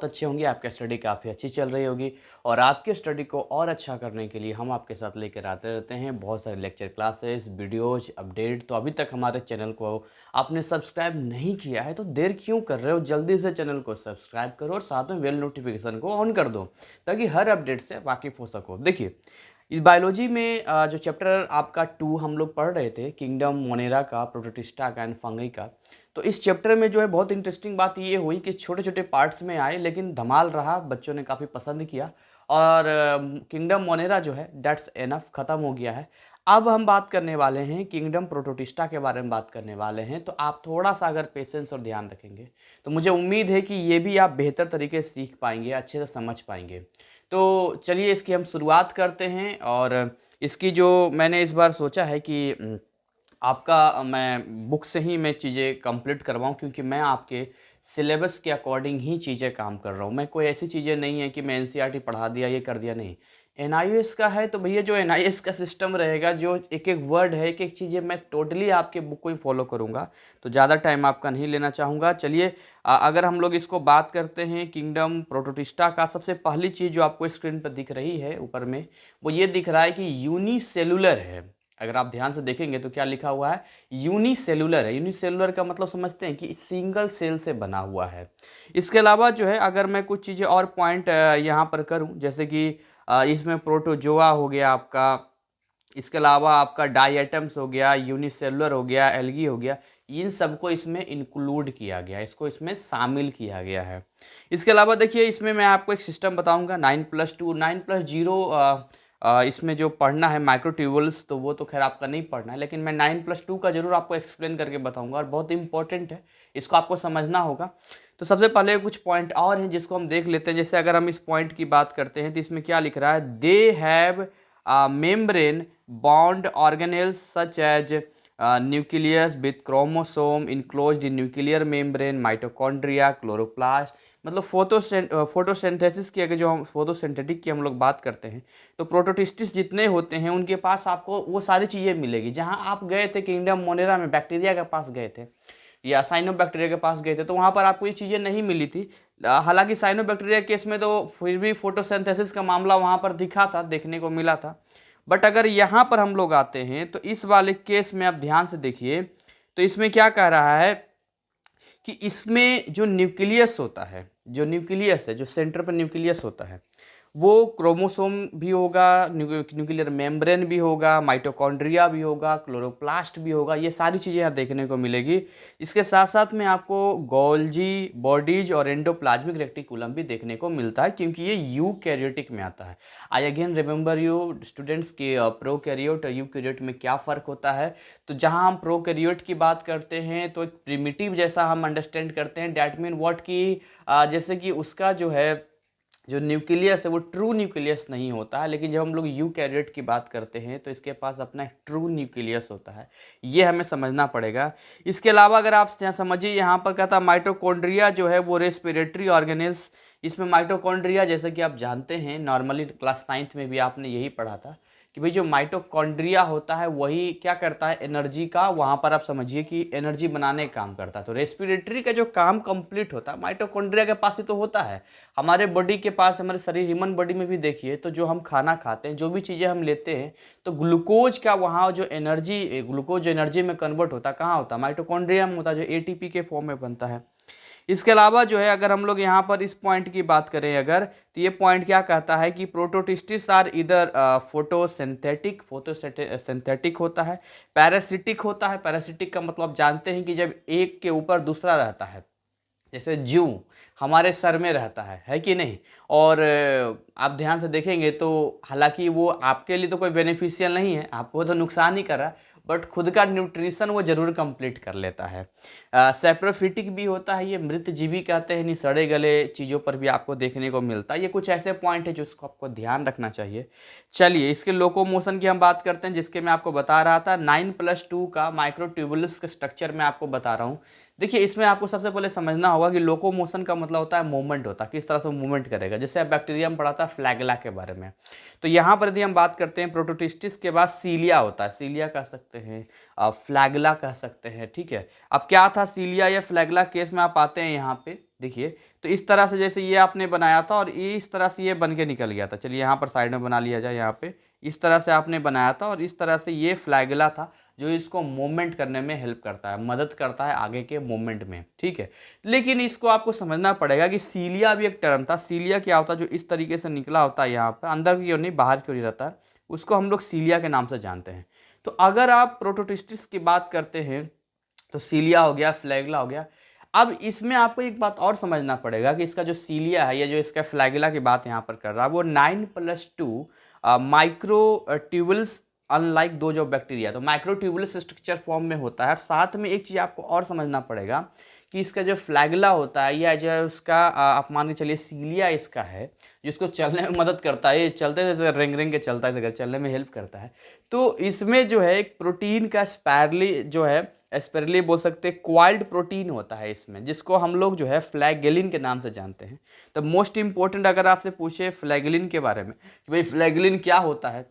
अच्छे होंगे, आपकी स्टडी काफ़ी अच्छी चल रही होगी और आपकी स्टडी को और अच्छा करने के लिए हम आपके साथ लेकर आते रहते हैं बहुत सारे लेक्चर क्लासेस, वीडियोज, अपडेट। तो अभी तक हमारे चैनल को आपने सब्सक्राइब नहीं किया है तो देर क्यों कर रहे हो? जल्दी से चैनल को सब्सक्राइब करो और साथ में बेल नोटिफिकेशन को ऑन कर दो ताकि हर अपडेट से वाकिफ़ हो सको। देखिए, इस बायोलॉजी में जो चैप्टर आपका 2 हम लोग पढ़ रहे थे, किंगडम मोनेरा का, प्रोटोटिस्टा का एंड फंगी का। तो इस चैप्टर में जो है बहुत इंटरेस्टिंग बात ये हुई कि छोटे-छोटे पार्ट्स में आए लेकिन धमाल रहा, बच्चों ने काफ़ी पसंद किया और किंगडम मोनेरा जो है दैट्स इनफ, ख़त्म हो गया है। अब हम बात करने वाले हैं किंगडम प्रोटोटिस्टा के बारे में बात करने वाले हैं, तो आप थोड़ा-सा अगर पेशेंस और ध्यान रखेंगे, तो मुझे उम्मीद है कि ये भी आप बेहतर तरीके से सीख पाएँगे, अच्छे से समझ पाएँगे। तो चलिए इसकी हम शुरुआत करते हैं और इसकी जो मैंने इस बार सोचा है कि आपका मैं बुक से ही मैं चीज़ें कंप्लीट करवाऊँ क्योंकि मैं आपके सिलेबस के अकॉर्डिंग ही चीज़ें काम कर रहा हूँ। मैं कोई ऐसी चीज़ें नहीं है कि मैं एनसीईआरटी पढ़ा दिया, ये कर दिया, नहीं। एनआईओएस का है तो भैया जो एनआईएएस का सिस्टम रहेगा, जो एक-एक वर्ड है, एक-एक चीज़ें मैं टोटली आपके बुक को ही फ़ॉलो करूँगा, तो ज़्यादा टाइम आपका नहीं लेना चाहूँगा। चलिए अगर हम लोग इसको बात करते हैं किंगडम प्रोटोटिस्टा का, सबसे पहली चीज़ जो आपको स्क्रीन पर दिख रही है ऊपर में, वो ये दिख रहा है कि यूनिसेलुलर है। अगर आप ध्यान से देखेंगे तो क्या लिखा हुआ है? यूनिसेलुलर है। यूनिसेलुलर का मतलब समझते हैं कि सिंगल सेल से बना हुआ है। इसके अलावा जो है अगर मैं कुछ चीज़ें और पॉइंट यहाँ पर करूँ, जैसे कि इसमें प्रोटोजोआ हो गया आपका, इसके अलावा आपका डायटम्स हो गया, यूनिसेलुलर हो गया, एल्गी हो गया, इन सबको इसमें इंक्लूड किया गया, इसको इसमें शामिल किया गया है। इसके अलावा देखिए इसमें मैं आपको एक सिस्टम बताऊँगा 9+2 9+0 इसमें जो पढ़ना है माइक्रोट्यूबुल्स, तो वो तो खैर आपका नहीं पढ़ना है, लेकिन मैं 9+2 का ज़रूर आपको एक्सप्लेन करके बताऊँगा और बहुत इंपॉर्टेंट है, इसको आपको समझना होगा। तो सबसे पहले कुछ पॉइंट और हैं जिसको हम देख लेते हैं। जैसे अगर हम इस पॉइंट की बात करते हैं तो इसमें क्या लिख रहा है? They have membrane bond organelles such as nucleus with chromosome enclosed in nuclear membrane, mitochondria, chloroplast। मतलब फोटोसिंथेसिस की, अगर जो हम फोटोसिंथेटिक की हम लोग बात करते हैं तो प्रोटोटिस्टिस जितने होते हैं उनके पास आपको वो सारी चीज़ें मिलेगी। जहां आप गए थे किंगडम मोनेरा में, बैक्टीरिया के पास गए थे या साइनोबैक्टीरिया के पास गए थे, तो वहाँ पर आपको ये चीज़ें नहीं मिली थी। हालांकि साइनोबैक्टीरिया केस में तो फिर भी फोटोसिंथेसिस का मामला वहाँ पर दिखा था, देखने को मिला था। बट अगर यहाँ पर हम लोग आते हैं तो इस वाले केस में आप ध्यान से देखिए, तो इसमें क्या कह रहा है कि इसमें जो न्यूक्लियस होता है, जो न्यूक्लियस है, जो सेंटर पर न्यूक्लियस होता है, वो क्रोमोसोम भी होगा, न्यूक्लियर मेम्ब्रेन भी होगा, माइटोकॉन्ड्रिया भी होगा, क्लोरोप्लास्ट भी होगा, ये सारी चीज़ें यहाँ देखने को मिलेगी। इसके साथ साथ में आपको गोल्जी बॉडीज और एंडोप्लाज्मिक रेटिकुलम भी देखने को मिलता है क्योंकि ये यूकैरियोटिक में आता है। I again remember you students कि प्रोकैरियोट और यूकैरियोट में क्या फ़र्क होता है। तो जहाँ हम प्रोकैरियोट की बात करते हैं तो एक प्रिमिटिव जैसा हम अंडरस्टैंड करते हैं, डैट मीन व्हाट कि जैसे कि उसका जो है, जो न्यूक्लियस है वो ट्रू न्यूक्लियस नहीं होता है, लेकिन जब हम लोग यूकैरियोट की बात करते हैं तो इसके पास अपना एक ट्रू न्यूक्लियस होता है, ये हमें समझना पड़ेगा। इसके अलावा अगर आप समझिए, यहाँ पर कहता है माइटोकॉन्ड्रिया जो है वो रेस्पिरेटरी ऑर्गेनेल्स। इसमें माइटोकॉन्ड्रिया जैसे कि आप जानते हैं, नॉर्मली क्लास 9th में भी आपने यही पढ़ा था कि भाई जो माइटोकॉन्ड्रिया होता है वही क्या करता है, एनर्जी का, वहाँ पर आप समझिए कि एनर्जी बनाने का काम करता है। तो रेस्पिरेटरी का जो काम कंप्लीट होता है माइटोकॉन्ड्रिया के पास ही तो होता है। हमारे बॉडी के पास, हमारे शरीर ह्यूमन बॉडी में भी देखिए तो जो हम खाना खाते हैं, जो भी चीज़ें हम लेते हैं, तो ग्लूकोज का वहाँ जो एनर्जी, ग्लूकोज जो एनर्जी में कन्वर्ट होता है कहाँ होता है? माइटोकॉन्ड्रिया में होता है, जो एटीपी के फॉर्म में बनता है। इसके अलावा जो है अगर हम लोग यहाँ पर इस पॉइंट की बात करें अगर, तो ये पॉइंट क्या कहता है कि प्रोटोटिस्टिस आर इधर फोटोसिंथेटिक होता है, पैरासिटिक होता है। पैरासिटिक का मतलब जानते हैं कि जब एक के ऊपर दूसरा रहता है, जैसे जूं हमारे सर में रहता है कि नहीं। और आप ध्यान से देखेंगे तो हालांकि वो आपके लिए तो कोई बेनिफिशियल नहीं है, आपको तो नुकसान ही कर रहा है, बट खुद का न्यूट्रिशन वो जरूर कंप्लीट कर लेता है। सेप्रोफिटिक भी होता है, ये मृत जीवी कहते हैं, नहीं सड़े गले चीज़ों पर भी आपको देखने को मिलता है। ये कुछ ऐसे पॉइंट है जो उसको आपको ध्यान रखना चाहिए। चलिए इसके लोकोमोशन की हम बात करते हैं, जिसके मैं आपको बता रहा था 9+2 का माइक्रोट्यूबुलस का स्ट्रक्चर मैं आपको बता रहा हूँ। देखिए इसमें आपको सबसे पहले समझना होगा कि लोकोमोशन का मतलब होता है मूवमेंट, होता है किस तरह से मूवमेंट करेगा। जैसे आप बैक्टीरिया में पढ़ा था फ्लैगेला के बारे में, तो यहाँ पर यदि हम बात करते हैं प्रोटोटिस्टिस के बाद सीलिया होता है, सीलिया कह सकते हैं, फ्लैगेला कह सकते हैं, ठीक है। अब क्या था सीलिया या फ्लैगेला केस में आप आते हैं यहाँ पे, देखिए, तो इस तरह से जैसे ये आपने बनाया था और ये इस तरह से ये बन के निकल गया था। चलिए यहाँ पर साइड में बना लिया जाए, यहाँ पे इस तरह से आपने बनाया था और इस तरह से ये फ्लैगेला था जो इसको मूवमेंट करने में हेल्प करता है, मदद करता है आगे के मूवमेंट में, ठीक है। लेकिन इसको आपको समझना पड़ेगा कि सीलिया भी एक टर्म था। सीलिया क्या होता है, जो इस तरीके से निकला होता है यहाँ पर, अंदर की ओर नहीं बाहर की ओर रहता है, उसको हम लोग सीलिया के नाम से जानते हैं। तो अगर आप प्रोटोटिस्टिस की बात करते हैं तो सीलिया हो गया, फ्लैगेला हो गया। अब इसमें आपको एक बात और समझना पड़ेगा कि इसका जो सीलिया है या जो इसका फ्लैगेला की बात यहाँ पर कर रहा है वो 9+2 माइक्रोट्यूबुल्स अनलाइक दो जो बैक्टीरिया, तो माइक्रोट्यूबुल्स स्ट्रक्चर फॉर्म में होता है। और साथ में एक चीज़ आपको और समझना पड़ेगा कि इसका जो फ्लैगेला होता है या जो उसका आप मान के चलिए सीलिया इसका है, जिसको चलने में मदद करता है, ये चलते जैसे रेंग रेंग के चलता है, चलने में हेल्प करता है। तो इसमें जो है एक प्रोटीन का स्पैरली जो है, एस्पेरली बोल सकते हैं, क्वाइल्ड प्रोटीन होता है इसमें, जिसको हम लोग जो है फ्लैगेलिन के नाम से जानते हैं। तो मोस्ट इंपॉर्टेंट अगर आपसे पूछे फ्लैगेलिन के बारे में कि भाई फ्लैगेलिन क्या होता है,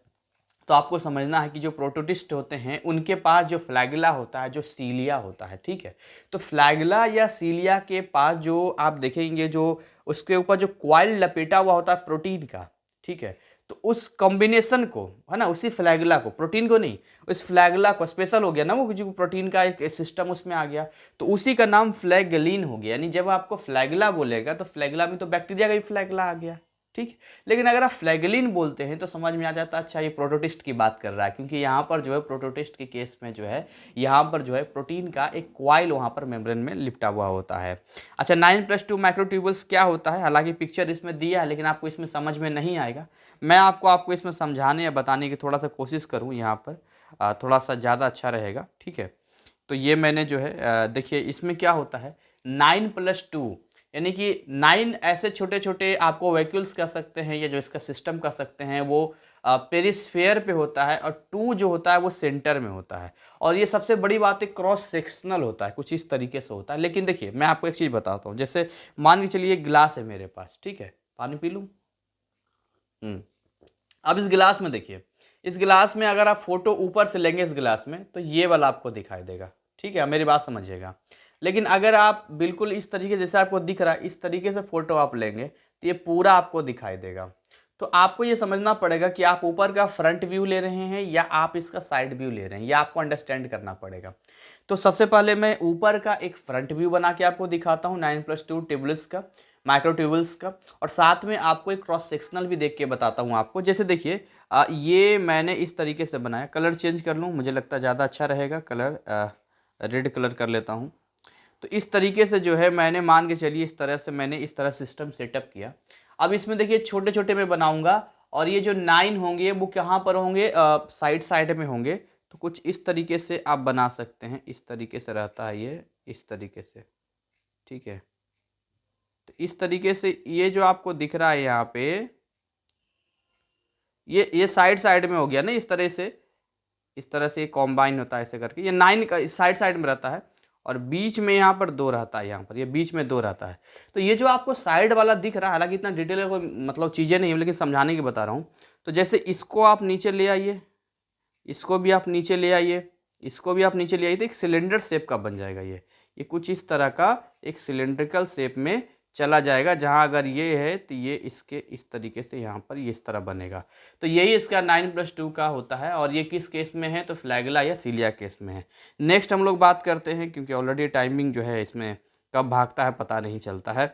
तो आपको समझना है कि जो प्रोटोटिस्ट होते हैं उनके पास जो फ्लैगेला होता है, जो सीलिया होता है, ठीक है। तो फ्लैगेला या सीलिया के पास जो आप देखेंगे जो उसके ऊपर जो क्वाइल लपेटा हुआ होता है प्रोटीन का, ठीक है, तो उस कॉम्बिनेशन को है ना, उसी फ्लैगेला को, प्रोटीन को नहीं, उस फ्लैगेला को, स्पेशल हो गया ना वो, जो प्रोटीन का एक सिस्टम उसमें आ गया, तो उसी का नाम फ्लैगेलिन हो गया। यानी जब आपको फ्लैगेला बोलेगा तो फ्लैगेला में तो बैक्टीरिया का भी फ्लैगेला आ गया, ठीक। लेकिन अगर आप फ्लैगेलिन बोलते हैं तो समझ में आ जाता है अच्छा ये प्रोटोटिस्ट की बात कर रहा है, क्योंकि यहाँ पर जो है प्रोटोटिस्ट के केस में जो है यहाँ पर जो है प्रोटीन का एक क्वाइल वहाँ पर मेम्ब्रेन में लिपटा हुआ होता है। अच्छा, 9+2 माइक्रोट्यूबुल्स क्या होता है, हालांकि पिक्चर इसमें दिया है लेकिन आपको इसमें समझ में नहीं आएगा। मैं आपको इसमें समझाने या बताने की थोड़ा सा कोशिश करूँ यहाँ पर, थोड़ा सा ज़्यादा अच्छा रहेगा, ठीक है। तो ये मैंने जो है देखिए इसमें क्या होता है, 9+2 यानी कि 9 ऐसे छोटे छोटे आपको वैक्यूल्स कह सकते हैं या जो इसका सिस्टम कह सकते हैं वो पेरिस्फेयर पे होता है, और 2 जो होता है वो सेंटर में होता है। और ये सबसे बड़ी बात है क्रॉस सेक्शनल होता है, कुछ इस तरीके से होता है। लेकिन देखिए मैं आपको एक चीज़ बताता हूँ, जैसे मान के चलिए एक गिलास है मेरे पास, ठीक है, पानी पी लूँ। अब इस गिलास में देखिए, इस गिलास में अगर आप फोटो ऊपर से लेंगे इस गिलास में तो ये वाला आपको दिखाई देगा, ठीक है, मेरी बात समझिएगा। लेकिन अगर आप बिल्कुल इस तरीके जैसे आपको दिख रहा है इस तरीके से फोटो आप लेंगे तो ये पूरा आपको दिखाई देगा। तो आपको ये समझना पड़ेगा कि आप ऊपर का फ्रंट व्यू ले रहे हैं या आप इसका साइड व्यू ले रहे हैं, ये आपको अंडरस्टैंड करना पड़ेगा। तो सबसे पहले मैं ऊपर का एक फ्रंट व्यू बना के आपको दिखाता हूँ 9+2 ट्यूबुल्स का, माइक्रोट्यूबुल्स का, और साथ में आपको एक क्रॉस सेक्शनल भी देख के बताता हूँ आपको। जैसे देखिए ये मैंने इस तरीके से बनाया, कलर चेंज कर लूँ, मुझे लगता है ज़्यादा अच्छा रहेगा, कलर रेड कलर कर लेता हूँ। तो इस तरीके से जो है मैंने मान के चलिए इस तरह से मैंने इस तरह सिस्टम सेटअप किया। अब इसमें देखिए छोटे छोटे मैं बनाऊंगा और ये जो 9 होंगे वो कहाँ पर होंगे, साइड साइड में होंगे। तो कुछ इस तरीके से आप बना सकते हैं, इस तरीके से रहता है ये, इस तरीके से, ठीक है। तो इस तरीके से ये जो आपको दिख रहा है यहाँ पे, ये साइड साइड में हो गया ना, इस तरह से ये कॉम्बाइन होता है ऐसे करके, ये 9 का साइड साइड में रहता है और बीच में यहाँ पर 2 रहता है, यहाँ पर ये बीच में 2 रहता है। तो ये जो आपको साइड वाला दिख रहा है, हालांकि इतना डिटेल का कोई मतलब चीज़ें नहीं है लेकिन समझाने की बता रहा हूँ। तो जैसे इसको आप नीचे ले आइए, इसको भी आप नीचे ले आइए, इसको भी आप नीचे ले आइए, तो एक सिलेंडर शेप का बन जाएगा ये कुछ इस तरह का एक सिलेंड्रिकल शेप में चला जाएगा। जहाँ अगर ये है तो ये इसके इस तरीके से यहाँ पर ये इस तरह बनेगा। तो यही इसका 9+2 का होता है। और ये किस केस में है, तो फ्लैगेला या सीलिया केस में है। नेक्स्ट हम लोग बात करते हैं, क्योंकि ऑलरेडी टाइमिंग जो है इसमें कब भागता है पता नहीं चलता है।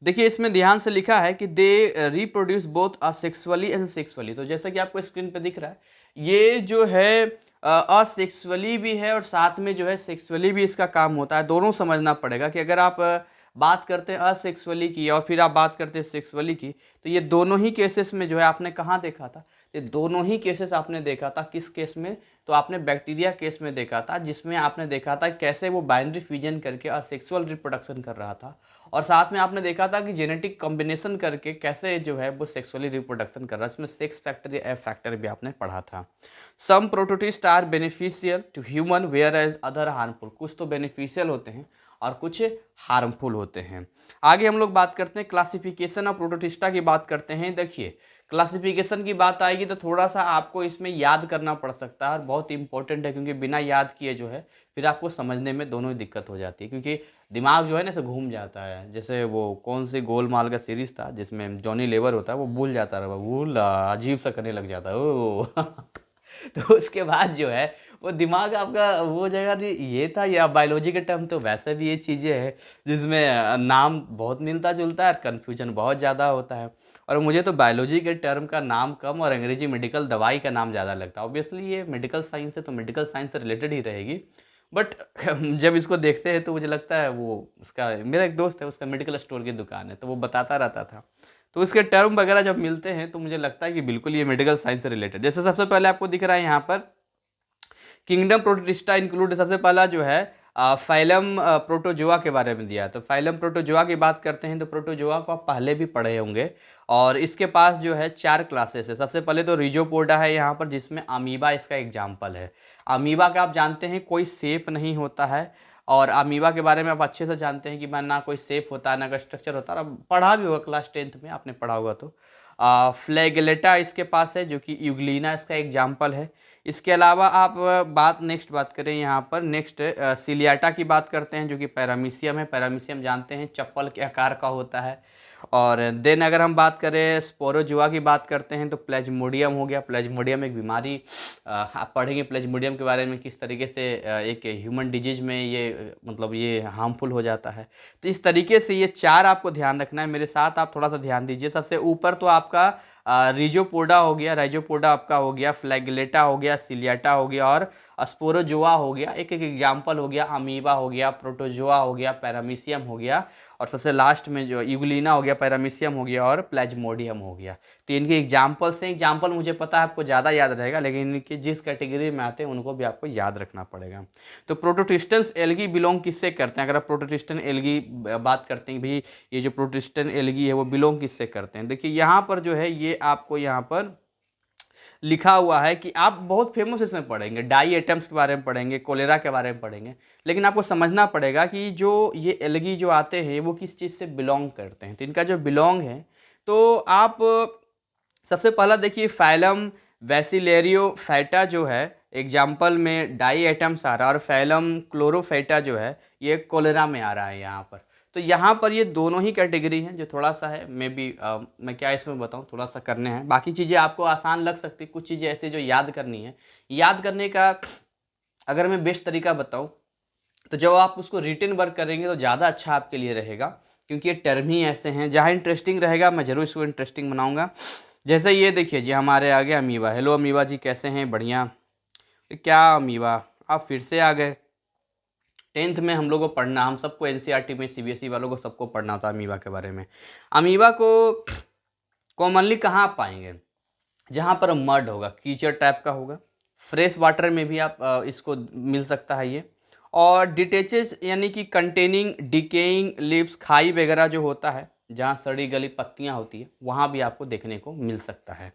देखिए इसमें ध्यान से लिखा है कि they reproduce both asexually and sexually. तो जैसा कि आपको स्क्रीन पे दिख रहा है, ये जो है असेक्सुअली भी है और साथ में जो है सेक्सुअली भी इसका काम होता है। दोनों समझना पड़ेगा कि अगर आप बात करते हैं असेक्सुअली की और फिर आप बात करते हैं सेक्सुअली की, तो ये दोनों ही केसेस में जो है आपने कहाँ देखा था, ये दोनों ही केसेस आपने देखा था। किस केस में, तो आपने बैक्टीरिया केस में देखा था, जिसमें आपने देखा था कैसे वो बाइनरी फ्यूजन करके असेक्सुअल रिप्रोडक्शन कर रहा था। और साथ में आपने देखा था कि जेनेटिक कॉम्बिनेशन करके कैसे जो है वो सेक्सुअली रिप्रोडक्शन कर रहा है। इसमें सेक्स फैक्टर या एफ फैक्टर भी आपने पढ़ा था। Some protist are beneficial to human whereas other harmful. कुछ तो बेनिफिशियल होते हैं और कुछ हार्मफुल होते हैं। आगे हम लोग बात करते हैं क्लासिफिकेशन ऑफ प्रोटोटिस्टा की बात करते हैं। देखिए क्लासिफिकेशन की बात आएगी तो थोड़ा सा आपको इसमें याद करना पड़ सकता है और बहुत इंपॉर्टेंट है, क्योंकि बिना याद किए जो है फिर आपको समझने में दोनों ही दिक्कत हो जाती है, क्योंकि दिमाग जो है ना ऐसे घूम जाता है। जैसे वो कौन सी गोलमाल का सीरीज़ था जिसमें जॉनी लीवर होता है, वो भूल जाता है, भूल अजीब सा करने लग जाता है ओ तो उसके बाद जो है वो दिमाग आपका वो जगह नहीं, ये था या बायोलॉजी के टर्म तो वैसे भी ये चीज़ें हैं जिसमें नाम बहुत मिलता जुलता है और कन्फ्यूजन बहुत ज़्यादा होता है। और मुझे तो बायोलॉजी के टर्म का नाम कम और अंग्रेजी मेडिकल दवाई का नाम ज़्यादा लगता है। ऑब्वियसली ये मेडिकल साइंस है तो मेडिकल साइंस से रिलेटेड ही रहेगी, बट जब इसको देखते हैं तो मुझे लगता है वो उसका, मेरा एक दोस्त है उसका मेडिकल स्टोर की दुकान है तो वो बताता रहता था, तो उसके टर्म वगैरह जब मिलते हैं तो मुझे लगता है कि बिल्कुल ये मेडिकल साइंस से रिलेटेड। जैसे सबसे पहले आपको दिख रहा है यहाँ पर किंगडम प्रोटोटिस्टा इंक्लूड, सबसे पहला जो है फाइलम प्रोटोजोआ के बारे में दिया है। तो फाइलम प्रोटोजोआ की बात करते हैं तो प्रोटोजोआ को आप पहले भी पढ़े होंगे, और इसके पास जो है 4 क्लासेस है। सबसे पहले तो रिजोपोडा है यहाँ पर, जिसमें अमीबा इसका एग्जाम्पल है। अमीबा का आप जानते हैं कोई शेप नहीं होता है, और अमीबा के बारे में आप अच्छे से जानते हैं कि ना कोई शेप होता है ना कोई स्ट्रक्चर होता है, अब पढ़ा भी होगा क्लास 10th में आपने पढ़ा होगा। तो फ्लैगेलेटा इसके पास है जो कि यूग्लिना इसका एग्जाम्पल है। इसके अलावा आप नेक्स्ट बात करें यहाँ पर, नेक्स्ट सिलियाटा की बात करते हैं जो कि पैरामीशियम है। पैरामीशियम जानते हैं चप्पल के आकार का होता है। और देन अगर हम बात करें स्पोरोजुआ की बात करते हैं तो प्लेज्मोडियम हो गया। प्लेज्मोडियम एक बीमारी, आप पढ़ेंगे प्लेज्मोडियम के बारे में किस तरीके से एक ह्यूमन डिजीज में ये मतलब ये हार्मफुल हो जाता है। तो इस तरीके से ये 4 आपको ध्यान रखना है, मेरे साथ आप थोड़ा सा ध्यान दीजिए। सबसे ऊपर तो आपका रिजोपोडा हो गया, राइजोपोडा आपका हो गया, फ्लैगेलेटा हो गया, सिलियाटा हो गया और स्पोरोजोआ हो गया। एक एक एग्जाम्पल हो गया, अमीबा हो गया, प्रोटोजोआ हो गया, पैरामीशियम हो गया, और सबसे लास्ट में जो यूग्लिना हो गया, पैरामीशियम हो गया और प्लेज्मोडियम हो गया। तो इनके एग्जाम्पल्स हैं। एग्जाम्पल मुझे पता है आपको ज़्यादा याद रहेगा, लेकिन इनके जिस कैटेगरी में आते हैं उनको भी आपको याद रखना पड़ेगा। तो प्रोटोटिस्टन्स एल्गी बिलोंग किससे करते हैं? अगर आप प्रोटोटिस्टन एल्गी बात करते हैं भाई ये जो प्रोटोटिस्टन एल्गी है वो बिलोंग किससे करते हैं, देखिए यहाँ पर जो है ये आपको यहाँ पर लिखा हुआ है कि आप बहुत फेमस इसमें पढ़ेंगे, डाई एटम्स के बारे में पढ़ेंगे, कोलेरा के बारे में पढ़ेंगे, लेकिन आपको समझना पड़ेगा कि जो ये एल्गी जो आते हैं वो किस चीज़ से बिलोंग करते हैं। तो इनका जो बिलोंग है, तो आप सबसे पहला देखिए फाइलम वैसिलेरियोफाइटा जो है एग्जाम्पल में डाई एटम्स आ रहा है, और फाइलम क्लोरोफाइटा जो है ये कोलेरा में आ रहा है यहाँ पर। तो यहाँ पर ये दोनों ही कैटेगरी हैं जो थोड़ा सा है, मैं भी मैं क्या इसमें बताऊँ, थोड़ा सा करने हैं। बाकी चीज़ें आपको आसान लग सकती, कुछ चीज़ें ऐसी जो याद करनी है। याद करने का अगर मैं बेस्ट तरीका बताऊँ तो जब आप उसको रिटन वर्क करेंगे तो ज़्यादा अच्छा आपके लिए रहेगा, क्योंकि ये टर्म ही ऐसे हैं। जहाँ इंटरेस्टिंग रहेगा मैं ज़रूर इसको इंटरेस्टिंग बनाऊँगा। जैसे ये देखिए जी हमारे आगे अमीबा। हेलो अमीबा जी, कैसे हैं? बढ़िया। क्या अमीबा, आप फिर से आ गए? 10th में हम लोग को पढ़ना, हम सबको एनसीईआरटी में सीबीएसई वालों को सबको पढ़ना होता है अमीबा के बारे में। अमीबा को कॉमनली कहाँ आप पाएंगे? जहाँ पर मड होगा, कीचड़ टाइप का होगा। फ्रेश वाटर में भी आप इसको मिल सकता है ये। और डिटेचेज यानी कि कंटेनिंग डिकेइंग लीव्स, खाई वगैरह जो होता है जहाँ सड़ी गली पत्तियाँ होती है वहाँ भी आपको देखने को मिल सकता है।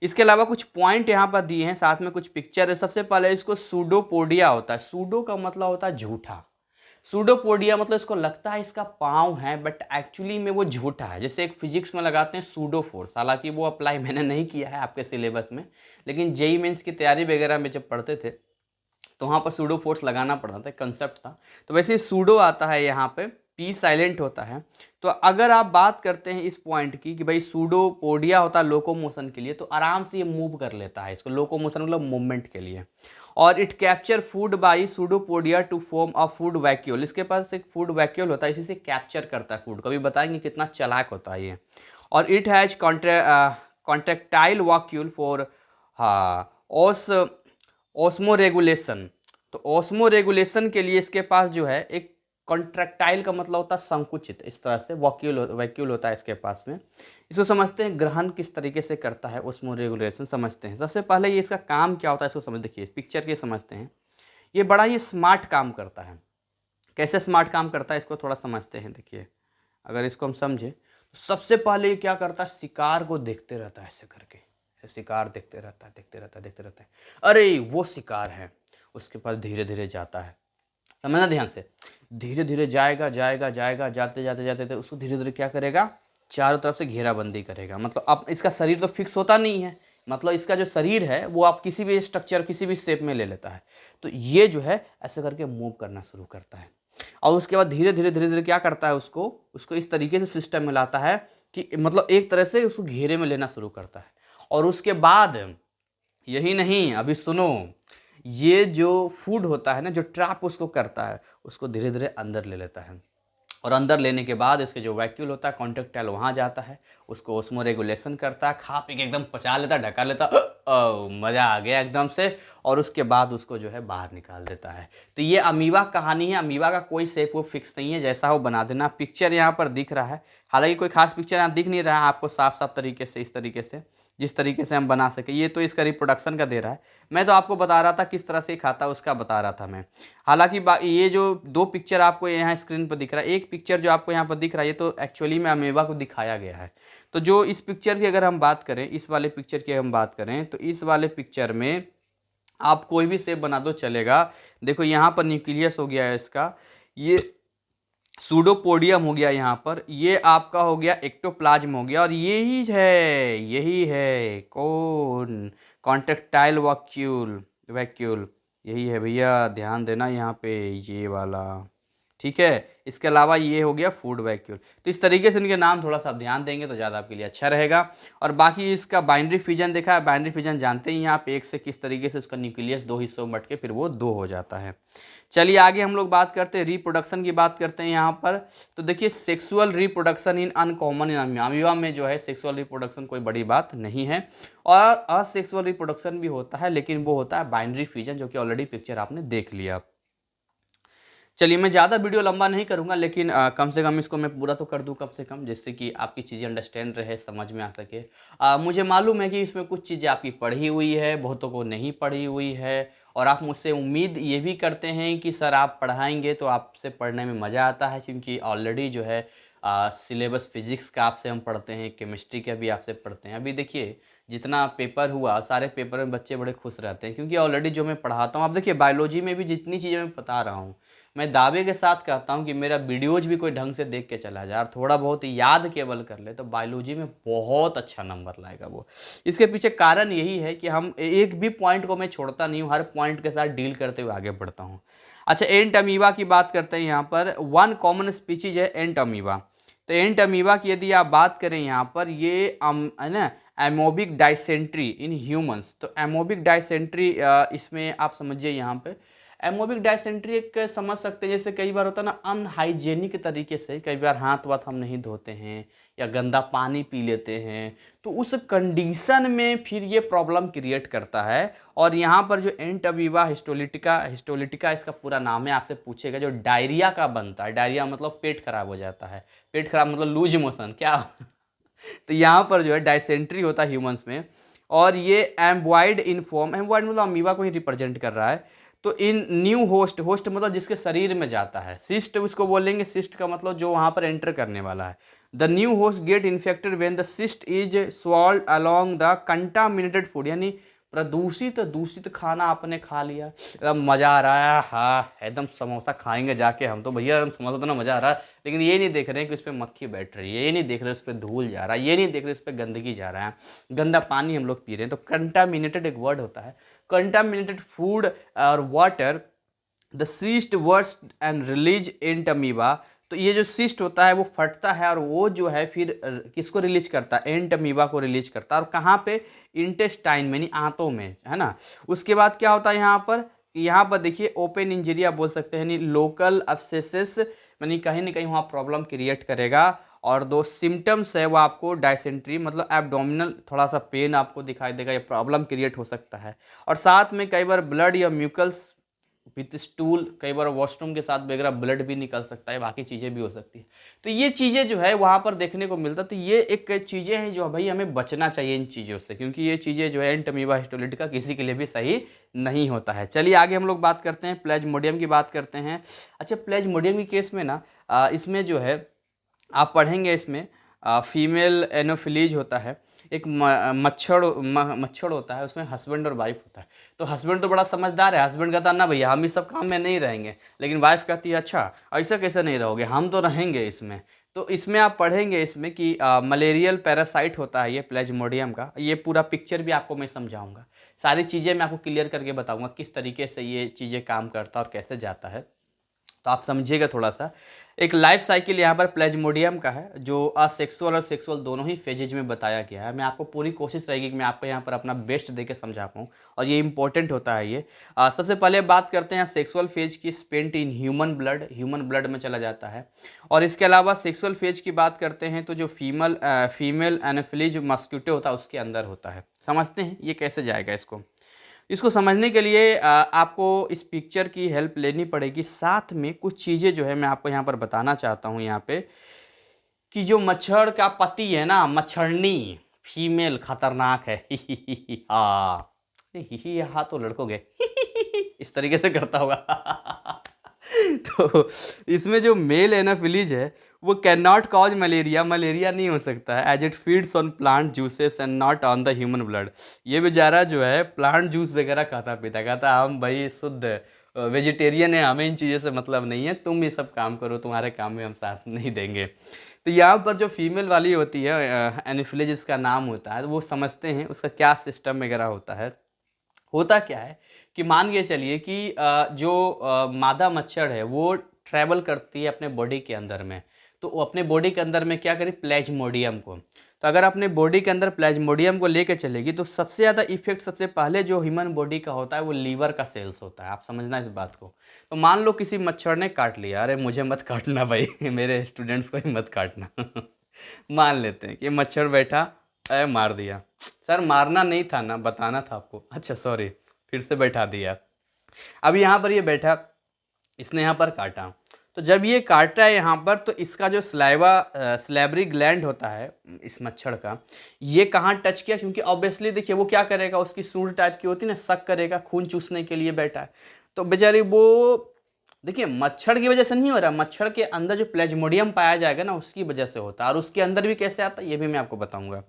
इसके अलावा कुछ पॉइंट यहाँ पर दिए हैं, साथ में कुछ पिक्चर है। सबसे पहले इसको सूडोपोडिया होता है। सूडो का मतलब होता है झूठा। सूडोपोडिया मतलब इसको लगता है इसका पाँव है, बट एक्चुअली में वो झूठा है। जैसे एक फिजिक्स में लगाते हैं सूडो फोर्स, हालांकि वो अप्लाई मैंने नहीं किया है आपके सिलेबस में, लेकिन जेई मेंस की तैयारी वगैरह में जब पढ़ते थे तो वहाँ पर सूडो फोर्स लगाना पड़ता था, कंसेप्ट था। तो वैसे सूडो आता है यहाँ पे, पी साइलेंट होता है। तो अगर आप बात करते हैं इस पॉइंट की कि भाई सूडोपोडिया होता है लोकोमोशन के लिए, तो आराम से ये मूव कर लेता है इसको, लोकोमोशन मतलब मूवमेंट के लिए। और it capture food by pseudopodia to form a food vacuole. इसके पास एक फूड वैक्यूल होता है, इसी से कैप्चर करता है फूड को। अभी बताएंगे कितना चालाक होता है ये। और it has contractile vacuole for osmo regulation. तो ऑस्मो रेगुलेशन के लिए इसके पास जो है एक कॉन्ट्रैक्टाइल का मतलब होता है संकुचित, इस तरह से वैक्यूल होता है इसके पास में। इसको समझते हैं ग्रहण किस तरीके से करता है, ऑस्मो रेगुलेशन समझते हैं। सबसे पहले ये इसका काम क्या होता है इसको समझ, देखिए पिक्चर के समझते हैं। ये बड़ा ही स्मार्ट काम करता है। कैसे स्मार्ट काम करता है इसको थोड़ा समझते हैं। देखिए अगर इसको हम समझे तो सबसे पहले ये क्या करता है, शिकार को देखते रहता है ऐसे करके, शिकार देखते रहता है, देखते रहता है, देखते रहता है। अरे वो शिकार है, उसके पास धीरे धीरे जाता है, समझना ध्यान से। धीरे धीरे जाएगा जाएगा जाएगा, जाते जाते जाते जाते उसको धीरे धीरे क्या करेगा, चारों तरफ से घेराबंदी करेगा। मतलब अब इसका शरीर तो फिक्स होता नहीं है, मतलब इसका जो शरीर है वो आप किसी भी स्ट्रक्चर किसी भी शेप में ले लेता है। तो ये जो है ऐसे करके मूव करना शुरू करता है और उसके बाद धीरे धीरे धीरे धीरे क्या करता है, उसको उसको इस तरीके से सिस्टम में लाता है कि मतलब एक तरह से उसको घेरे में लेना शुरू करता है। और उसके बाद यही नहीं, अभी सुनो, ये जो फूड होता है ना, जो ट्रैप उसको करता है, उसको धीरे धीरे अंदर ले लेता है। और अंदर लेने के बाद इसके जो वैक्यूल होता है, कॉन्ट्रेक्टाइल, वहाँ जाता है, उसको ओस्मो रेगुलेशन करता है, खा पी के एकदम पचा लेता है, ढका लेता है, मज़ा आ गया एकदम से। और उसके बाद उसको जो है बाहर निकाल देता है। तो ये अमीबा कहानी है। अमीबा का कोई शेप वो फिक्स नहीं है, जैसा हो बना देना। पिक्चर यहाँ पर दिख रहा है, हालांकि कोई खास पिक्चर यहाँ दिख नहीं रहा है आपको साफ साफ तरीके से, इस तरीके से जिस तरीके से हम बना सके। ये तो इसका रिप्रोडक्शन का दे रहा है, मैं तो आपको बता रहा था किस तरह से खाता है उसका बता रहा था मैं। हालांकि ये जो दो पिक्चर आपको यहाँ स्क्रीन पर दिख रहा है, एक पिक्चर जो आपको यहाँ पर दिख रहा है, ये तो एक्चुअली में अमीबा को दिखाया गया है। तो जो इस पिक्चर की अगर हम बात करें, इस वाले पिक्चर की हम बात करें, तो इस वाले पिक्चर में आप कोई भी शेप बना दो चलेगा। देखो यहाँ पर न्यूक्लियस हो गया है इसका, ये सूडोपोडियम हो गया, यहाँ पर ये आपका हो गया एक्टोप्लाज्म हो गया, और यही है कौन, कॉन्ट्रेक्टाइल वैक्यूल, वैक्यूल यही है भैया, ध्यान देना यहाँ पे, ये वाला, ठीक है। इसके अलावा ये हो गया फूड वैक्यूल। तो इस तरीके से इनके नाम थोड़ा सा आप ध्यान देंगे तो ज़्यादा आपके लिए अच्छा रहेगा। और बाकी इसका बाइनरी फिजन देखा है, बाइनरी फिजन जानते ही हैं आप, एक से किस तरीके से उसका न्यूक्लियस दो हिस्सों में बट के फिर वो दो हो जाता है। चलिए आगे हम लोग बात करते हैं, रिप्रोडक्शन की बात करते हैं यहाँ पर। तो देखिए sexual reproduction in uncommon in amoeba में जो है सेक्सुअल रिप्रोडक्शन कोई बड़ी बात नहीं है, और असेक्सुअल रिप्रोडक्शन भी होता है, लेकिन वो होता है बाइनरी फिजन, जो कि ऑलरेडी पिक्चर आपने देख लिया। चलिए मैं ज़्यादा वीडियो लंबा नहीं करूँगा, लेकिन कम से कम इसको मैं पूरा तो कर दूँ कम से कम, जिससे कि आपकी चीज़ें अंडरस्टैंड रहे, समझ में आ सके। मुझे मालूम है कि इसमें कुछ चीज़ें आपकी पढ़ी हुई है, बहुतों को नहीं पढ़ी हुई है, और आप मुझसे उम्मीद ये भी करते हैं कि सर आप पढ़ाएंगे तो आपसे पढ़ने में मज़ा आता है, क्योंकि ऑलरेडी जो है सिलेबस फिजिक्स का आपसे हम पढ़ते हैं, केमिस्ट्री का भी आपसे पढ़ते हैं। अभी देखिए जितना पेपर हुआ, सारे पेपर में बच्चे बड़े खुश रहते हैं, क्योंकि ऑलरेडी जो मैं पढ़ाता हूँ, आप देखिए बायोलॉजी में भी जितनी चीज़ें मैं बता रहा हूँ, मैं दावे के साथ कहता हूँ कि मेरा वीडियोज भी कोई ढंग से देख के चला जाए और थोड़ा बहुत याद केवल कर ले, तो बायोलॉजी में बहुत अच्छा नंबर लाएगा वो। इसके पीछे कारण यही है कि हम एक भी पॉइंट को मैं छोड़ता नहीं हूँ, हर पॉइंट के साथ डील करते हुए आगे बढ़ता हूँ। अच्छा, एंट अमीबा की बात करते हैं यहाँ पर। वन कॉमन स्पीशीज है एंट अमीबा। तो एंट अमीबा की यदि आप बात करें यहाँ पर, ये है ना एमोबिक डाइसेंट्री इन ह्यूमंस। तो एमोबिक डाइसेंट्री इसमें आप समझिए यहाँ पे, एमोबिक डाइसेंट्री एक समझ सकते हैं, जैसे कई बार होता है ना अनहाइजेनिक तरीके से, कई बार हाथ वाथ हम नहीं धोते हैं या गंदा पानी पी लेते हैं, तो उस कंडीशन में फिर ये प्रॉब्लम क्रिएट करता है। और यहाँ पर जो एंट अमीबा हिस्टोलिटिका, हिस्टोलिटिका इसका पूरा नाम है, आपसे पूछेगा, जो डायरिया का बनता है, डायरिया मतलब पेट खराब हो जाता है, पेट खराब मतलब लूज मोशन क्या तो यहाँ पर जो है डाइसेंट्री होता है ह्यूमंस में, और ये एम्बॉइड इन फॉर्म, एम्बॉइड मतलब अमीबा को ही रिप्रेजेंट कर रहा है। तो इन न्यू होस्ट, होस्ट मतलब जिसके शरीर में जाता है, सिस्ट उसको बोलेंगे, सिस्ट का मतलब जो वहाँ पर एंटर करने वाला है। The new host get infected when the cyst is swallowed along the contaminated food, यानी प्रदूषित दूषित खाना आपने खा लिया, एकदम मज़ा आ रहा है, हाँ एकदम समोसा खाएंगे जाके हम तो भैया, एकदम समोसा तो ना मज़ा आ रहा है, लेकिन ये नहीं देख रहे हैं कि उस पर मक्खी बैठ रही है, ये नहीं देख रहे उस पर धूल जा रहा है, ये नहीं देख रहे उस पर गंदगी जा रहा है, गंदा पानी हम लोग पी रहे हैं। तो कंटामिनेटेड एक वर्ड होता है, कंटामिनेटेड फूड और water, the cyst worst and release ant amoeba. तो ये जो सिस्ट होता है वो फटता है और वो जो है फिर किसको रिलीज करता है, एंट अमीबा को रिलीज करता है, और कहाँ पे, इंटेस्टाइन में, आंतों में, है ना। उसके बाद क्या होता है यहाँ पर देखिए ओपन इंजरी आप बोल सकते हैं, लोकल अब्सेसेस, यानी कहीं ना कहीं वहाँ प्रॉब्लम क्रिएट करेगा। और दो सिम्टम्स है वो आपको डायसेंट्री मतलब एब्डोमिनल थोड़ा सा पेन आपको दिखाई देगा, ये प्रॉब्लम क्रिएट हो सकता है। और साथ में कई बार ब्लड या म्यूकस विथ स्टूल, कई बार वॉशरूम के साथ वगैरह ब्लड भी निकल सकता है, बाकी चीज़ें भी हो सकती है। तो ये चीज़ें जो है वहाँ पर देखने को मिलता है। तो ये एक चीज़ें हैं जो भाई हमें बचना चाहिए इन चीज़ों से, क्योंकि ये चीज़ें जो है एंट अमीबा हिस्टोलिटिका किसी के लिए भी सही नहीं होता है। चलिए आगे हम लोग बात करते हैं, प्लेज्मोडियम की बात करते हैं। अच्छा, प्लेज्मोडियम के केस में ना इसमें जो है आप पढ़ेंगे, इसमें फीमेल एनोफिलीज होता है, एक मच्छर होता है, उसमें हस्बैंड और वाइफ होता है। तो हस्बैंड तो बड़ा समझदार है, हस्बैंड कहता है ना भैया हम इस सब काम में नहीं रहेंगे, लेकिन वाइफ कहती है अच्छा ऐसा कैसे नहीं रहोगे, हम तो रहेंगे इसमें। तो इसमें आप पढ़ेंगे इसमें कि मलेरियल पैरासाइट होता है ये प्लेज्मोडियम का। ये पूरा पिक्चर भी आपको मैं समझाऊंगा, सारी चीज़ें मैं आपको क्लियर करके बताऊंगा किस तरीके से ये चीज़ें काम करता है और कैसे जाता है, तो आप समझिएगा थोड़ा सा। एक लाइफ साइकिल यहाँ पर प्लेज्मोडियम का है जो असेक्सुअल और सेक्सुअल दोनों ही फेजेज में बताया गया है। मैं आपको पूरी कोशिश रहेगी कि मैं आपको यहाँ पर अपना बेस्ट देके समझा पाऊँ, और ये इंपॉर्टेंट होता है ये। सबसे पहले बात करते हैं सेक्सुअल फेज की। स्पेंट इन ह्यूमन ब्लड में चला जाता है। और इसके अलावा सेक्सुअल फेज की बात करते हैं तो जो फीमेल एनाफिलीज मस्क्यूटो होता है उसके अंदर होता है। समझते हैं ये कैसे जाएगा। इसको समझने के लिए आपको इस पिक्चर की हेल्प लेनी पड़ेगी। साथ में कुछ चीज़ें जो है मैं आपको यहाँ पर बताना चाहता हूँ यहाँ पे, कि जो मच्छर का पति है ना, मच्छरनी फीमेल खतरनाक है। हाँ, ही हाँ तो लड़कों के इस तरीके से करता होगा। तो इसमें जो मेल एनाफिलीज है वो कैन नॉट कॉज मलेरिया नहीं हो सकता है, as it feeds on plant juices and not on the human blood. ये बेचारा जो है प्लांट जूस वगैरह खाता पीता, कहता हम भाई शुद्ध वेजिटेरियन है, हमें इन चीज़ों से मतलब नहीं है, तुम ये सब काम करो, तुम्हारे काम में हम साथ नहीं देंगे। तो यहाँ पर जो फीमेल वाली होती है एनाफिलीज जिसका नाम होता है, वो समझते हैं उसका क्या सिस्टम वगैरह होता है। होता क्या है कि मान के चलिए कि जो मादा मच्छर है वो ट्रैवल करती है अपने बॉडी के अंदर में, तो वो अपने बॉडी के अंदर में क्या करे, प्लेज्मोडियम को। तो अगर अपने बॉडी के अंदर प्लेज्मोडियम को लेकर चलेगी तो सबसे ज़्यादा इफेक्ट सबसे पहले जो ह्यूमन बॉडी का होता है वो लीवर का सेल्स होता है। आप समझना इस बात को। तो मान लो किसी मच्छर ने काट लिया, अरे मुझे मत काटना भाई मेरे स्टूडेंट्स को ही मत काटना। मान लेते हैं कि मच्छर बैठा, अरे मार दिया। सर मारना नहीं था ना, बताना था आपको। अच्छा सॉरी, फिर से बैठा दिया। अब यहाँ पर ये बैठा, इसने यहाँ पर काटा। तो जब ये काटा है यहाँ पर, तो इसका जो स्लैबरी ग्लैंड होता है इस मच्छर का, ये कहाँ टच किया, क्योंकि ऑब्वियसली देखिए वो क्या करेगा, उसकी सूंड टाइप की होती है ना, सक करेगा, खून चूसने के लिए बैठा है। तो बेचारी वो देखिए मच्छर की वजह से नहीं हो रहा, मच्छर के अंदर जो प्लेज्मोडियम पाया जाएगा ना उसकी वजह से होता है। और उसके अंदर भी कैसे आता है ये भी मैं आपको बताऊंगा।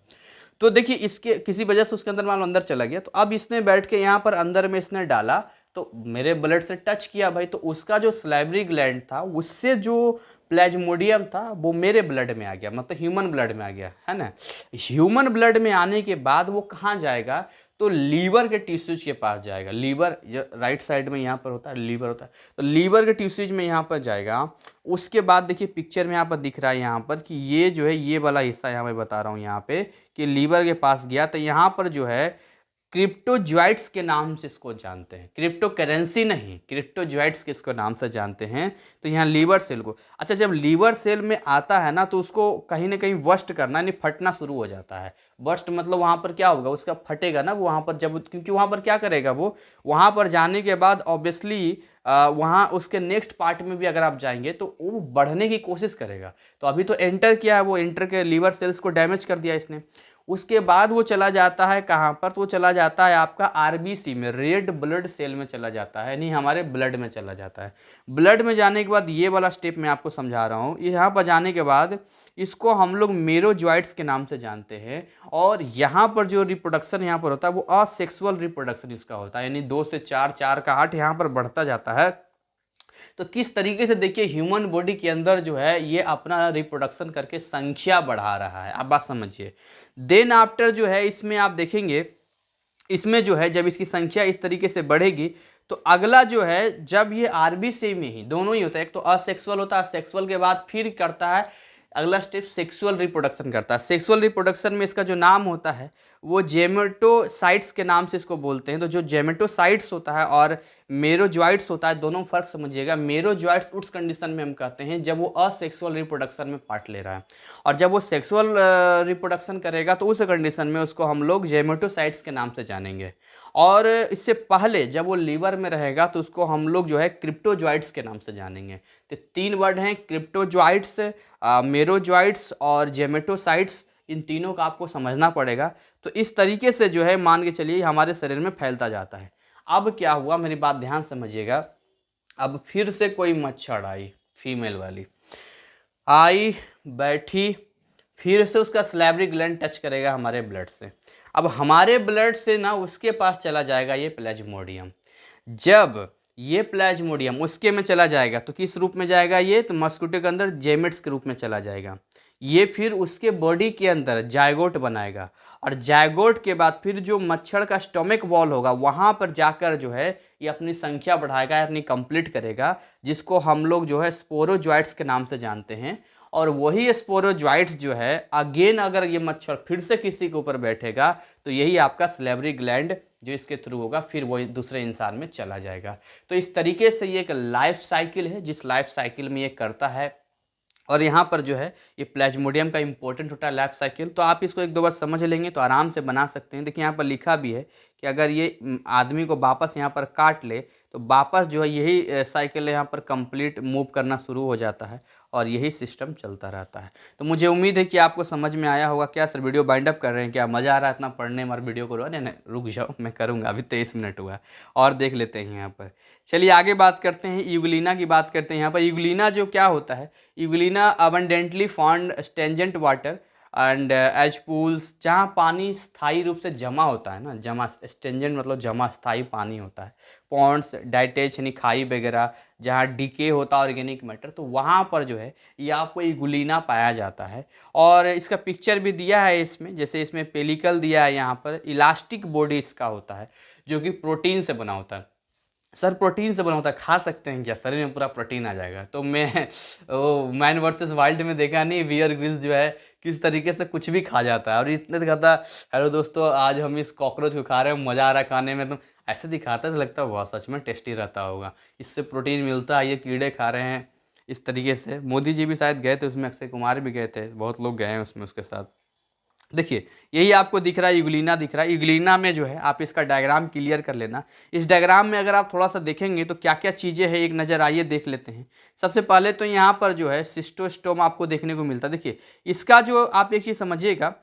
तो देखिए इसके किसी वजह से उसके अंदर मान लो अंदर चला गया, तो अब इसने बैठ के यहाँ पर अंदर में इसने डाला, तो मेरे ब्लड से टच किया भाई, तो उसका जो स्लाइवरी ग्लैंड था उससे जो प्लेज्मोडियम था वो मेरे ब्लड में आ गया, मतलब ह्यूमन ब्लड में आ गया, है ना। ह्यूमन ब्लड में आने के बाद वो कहाँ जाएगा, तो लीवर के टिश्यूज के पास जाएगा। लीवर राइट साइड में यहाँ पर होता है, लीवर होता है, तो लीवर के टिश्यूज में यहाँ पर जाएगा। उसके बाद देखिए पिक्चर में यहाँ पर दिख रहा है यहाँ पर कि ये जो है ये वाला हिस्सा यहाँ मैं बता रहा हूँ यहाँ पे कि लीवर के पास गया, तो यहाँ पर जो है क्रिप्टोजॉइट्स के नाम से इसको जानते हैं, क्रिप्टो करेंसी नहीं, क्रिप्टोजॉइट्स के इसको नाम से जानते हैं। तो यहाँ लीवर सेल को, अच्छा जब लीवर सेल में आता है ना तो उसको कहीं ना कहीं बस्ट करना, यानी फटना शुरू हो जाता है। बस्ट मतलब वहाँ पर क्या होगा, उसका फटेगा ना वो वहाँ पर, जब क्योंकि वहाँ पर क्या करेगा वो, वहाँ पर जाने के बाद ऑब्वियसली वहाँ उसके नेक्स्ट पार्ट में भी अगर आप जाएंगे तो वो बढ़ने की कोशिश करेगा। तो अभी तो एंटर किया है, वो एंटर के लीवर सेल्स को डैमेज कर दिया इसने। उसके बाद वो चला जाता है कहाँ पर, तो वो चला जाता है आपका आरबीसी में, रेड ब्लड सेल में चला जाता है, नहीं हमारे ब्लड में चला जाता है। ब्लड में जाने के बाद ये वाला स्टेप मैं आपको समझा रहा हूँ, यहाँ पर जाने के बाद इसको हम लोग मेरोजॉइट्स के नाम से जानते हैं। और यहाँ पर जो रिप्रोडक्शन यहाँ पर होता है वो असेक्सुअल रिप्रोडक्शन इसका होता है, यानी 2 से 4, 4 का 8 यहाँ पर बढ़ता जाता है। तो किस तरीके से देखिए ह्यूमन बॉडी के अंदर जो है ये अपना रिप्रोडक्शन करके संख्या बढ़ा रहा है, आप बात समझिए। देन आफ्टर जो है इसमें आप देखेंगे, इसमें जो है जब इसकी संख्या इस तरीके से बढ़ेगी तो अगला जो है, जब ये आरबीसी में ही दोनों ही होता है, एक तो असेक्सुअल होता है, सेक्सुअल के बाद फिर करता है अगला स्टेप सेक्सुअल रिप्रोडक्शन करता है। सेक्सुअल रिप्रोडक्शन में इसका जो नाम होता है वो जेमेटोसाइट्स के नाम से इसको बोलते हैं। तो जो जेमेटोसाइट्स होता है और मेरोजॉइट्स होता है, दोनों फर्क समझिएगा। मेरोजॉइट्स उस कंडीशन में हम कहते हैं जब वो असेक्सुअल रिप्रोडक्शन में पार्ट ले रहा है, और जब वो सेक्सुअल रिप्रोडक्शन करेगा तो उस कंडीशन में उसको हम लोग जेमेटोसाइट्स के नाम से जानेंगे। और इससे पहले जब वो लीवर में रहेगा तो उसको हम लोग जो है क्रिप्टोजॉइट्स के नाम से जानेंगे। तो 3 वर्ड हैं, क्रिप्टोजॉइट्स, मेरोजॉइट्स और जेमेटोसाइट्स, इन तीनों का आपको समझना पड़ेगा। तो इस तरीके से जो है मान के चलिए हमारे शरीर में फैलता जाता है। अब क्या हुआ, मेरी बात ध्यान समझिएगा। अब फिर से कोई मच्छर आई, फीमेल वाली आई, बैठी, फिर से उसका स्लैबरी ग्लैंड टच करेगा हमारे ब्लड से। अब हमारे ब्लड से ना उसके पास चला जाएगा ये प्लेज्मोडियम। जब ये प्लाज्मोडियम उसके में चला जाएगा, तो किस रूप में जाएगा ये, तो मस्कुटो के अंदर जेमेट्स के रूप में चला जाएगा। ये फिर उसके बॉडी के अंदर जायगोट बनाएगा, और जायगोट के बाद फिर जो मच्छर का स्टोमिक वॉल होगा वहाँ पर जाकर जो है ये अपनी संख्या बढ़ाएगा, अपनी कंप्लीट करेगा, जिसको हम लोग जो है स्पोरोजॉइट्स के नाम से जानते हैं। और वही स्पोरोजॉइट्स जो है अगेन अगर ये मच्छर फिर से किसी के ऊपर बैठेगा तो यही आपका सलेवरी ग्लैंड जो इसके थ्रू होगा फिर वो दूसरे इंसान में चला जाएगा। तो इस तरीके से ये एक लाइफ साइकिल है, जिस लाइफ साइकिल में ये करता है। और यहाँ पर जो है ये प्लाज्मोडियम का इंपॉर्टेंट होता है लाइफ साइकिल, तो आप इसको एक दो बार समझ लेंगे तो आराम से बना सकते हैं। देखिए यहाँ पर लिखा भी है कि अगर ये आदमी को वापस यहाँ पर काट ले तो वापस जो है यही साइकिल यहाँ पर कंप्लीट मूव करना शुरू हो जाता है, और यही सिस्टम चलता रहता है। तो मुझे उम्मीद है कि आपको समझ में आया होगा। क्या सर वीडियो बाइंड अप कर रहे हैं, क्या मज़ा आ रहा है इतना पढ़ने में और वीडियो को? नहीं नहीं रुक जाओ, मैं करूँगा, अभी 23 मिनट हुआ है और देख लेते हैं यहाँ पर। चलिए आगे बात करते हैं, यूग्लिना की बात करते हैं। यहाँ पर यूग्लिना जो क्या होता है, euglena abundantly found stagnant water and edge pools, जहाँ पानी स्थायी रूप से जमा होता है ना, जमा, स्टेंजेंट मतलब जमा, स्थायी पानी होता है। पॉन्ड्स, डाइटेज यानी खाई वगैरह, जहाँ डीके होता है ऑर्गेनिक मैटर, तो वहाँ पर जो है ये आपको यूग्लिना पाया जाता है। और इसका पिक्चर भी दिया है इसमें, जैसे इसमें पेलिकल दिया है, यहाँ पर इलास्टिक बॉडी इसका होता है जो कि प्रोटीन से बना होता है। सर प्रोटीन से बना होता है, खा सकते हैं क्या, शरीर में पूरा प्रोटीन आ जाएगा? तो मैं वो मैन वर्सेस वाइल्ड में देखा नहीं, बियर ग्रिल्स जो है किस तरीके से कुछ भी खा जाता है और इतने दिखाता, हेलो दोस्तों आज हम इस कॉकरोच को खा रहे हैं, मज़ा आ रहा है खाने में, तुम ऐसे दिखाता है तो लगता है वाह सच में टेस्टी रहता होगा, इससे प्रोटीन मिलता है, ये कीड़े खा रहे हैं। इस तरीके से मोदी जी भी शायद गए थे उसमें, अक्षय कुमार भी गए थे, बहुत लोग गए हैं उसमें उसके साथ। देखिए यही आपको दिख रहा है, यूग्लिना दिख रहा है। यूग्लिना में जो है आप इसका डायग्राम क्लियर कर लेना। इस डायग्राम में अगर आप थोड़ा सा देखेंगे तो क्या क्या चीज़ें हैं, एक नज़र आइए देख लेते हैं। सबसे पहले तो यहाँ पर जो है सिस्टोस्टोम आपको देखने को मिलता है। देखिए इसका जो आप एक चीज़ समझिएगा,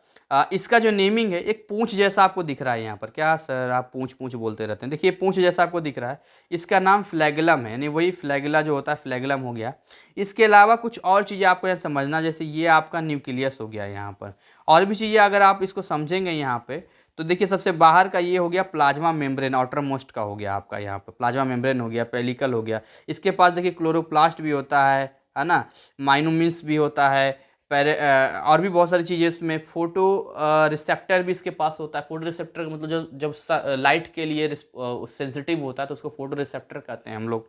इसका जो नेमिंग है एक पूंछ जैसा आपको दिख रहा है यहाँ पर। क्या सर आप पूंछ पूंछ बोलते रहते हैं, देखिए पूंछ जैसा आपको दिख रहा है, इसका नाम फ्लैगलम है, यानी वही फ्लैगला जो होता है फ्लैगलम हो गया। इसके अलावा कुछ और चीज़ें आपको यहाँ समझना, जैसे ये आपका न्यूक्लियस हो गया यहाँ पर, और भी चीज़ें अगर आप इसको समझेंगे यहाँ पे तो देखिए सबसे बाहर का ये हो गया प्लाज्मा मेम्ब्रेन, आउटर मोस्ट का हो गया आपका यहाँ पर प्लाज्मा मेम्ब्रेन हो गया, पेलिकल हो गया। इसके पास देखिए क्लोरोप्लास्ट भी होता है ना, माइनोमिन्स भी होता है, और भी बहुत सारी चीज़ें इसमें। फोटो रिसेप्टर भी इसके पास होता है। फोटो रिसेप्टर मतलब जब लाइट के लिए सेंसिटिव होता है तो उसको फोटो रिसेप्टर कहते हैं हम लोग।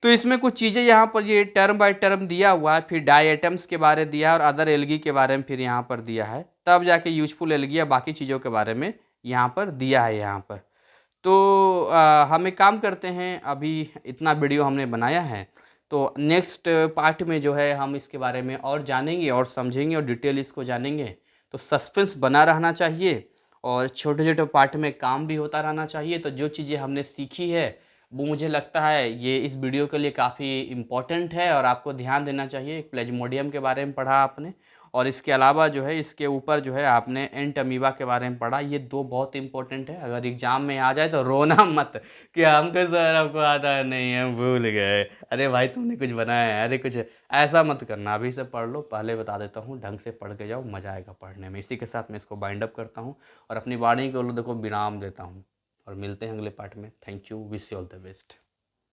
तो इसमें कुछ चीज़ें यहाँ पर ये टर्म बाय टर्म दिया हुआ है, फिर डाइएटम्स के बारे दिया है और अदर एल्गी के बारे में फिर यहाँ पर दिया है, तब जाके यूजफुल एल्गी या बाकी चीज़ों के बारे में यहाँ पर दिया है यहाँ पर। तो हम एक काम करते हैं, अभी इतना वीडियो हमने बनाया है तो नेक्स्ट पार्ट में जो है हम इसके बारे में और जानेंगे और समझेंगे और डिटेल इसको जानेंगे। तो सस्पेंस बना रहना चाहिए और छोटे छोटे पार्ट में काम भी होता रहना चाहिए। तो जो चीज़ें हमने सीखी है वो मुझे लगता है ये इस वीडियो के लिए काफ़ी इम्पोर्टेंट है और आपको ध्यान देना चाहिए। प्लेज्मोडियम के बारे में पढ़ा आपने, और इसके अलावा जो है इसके ऊपर जो है आपने एंट अमीबा के बारे में पढ़ा। ये दो बहुत इंपॉर्टेंट है, अगर एग्जाम में आ जाए तो रोना मत कि हमको सर हमको आता नहीं, हम भूल गए, अरे भाई तुमने कुछ बनाया है, अरे कुछ ऐसा मत करना। अभी से पढ़ लो, पहले बता देता हूँ, ढंग से पढ़ के जाओ, मज़ा आएगा पढ़ने में। इसी के साथ मैं इसको बाइंड अप करता हूँ और अपनी वाणी को देखो विराम देता हूँ, और मिलते हैं अगले पार्ट में। Thank you, wish you all the best.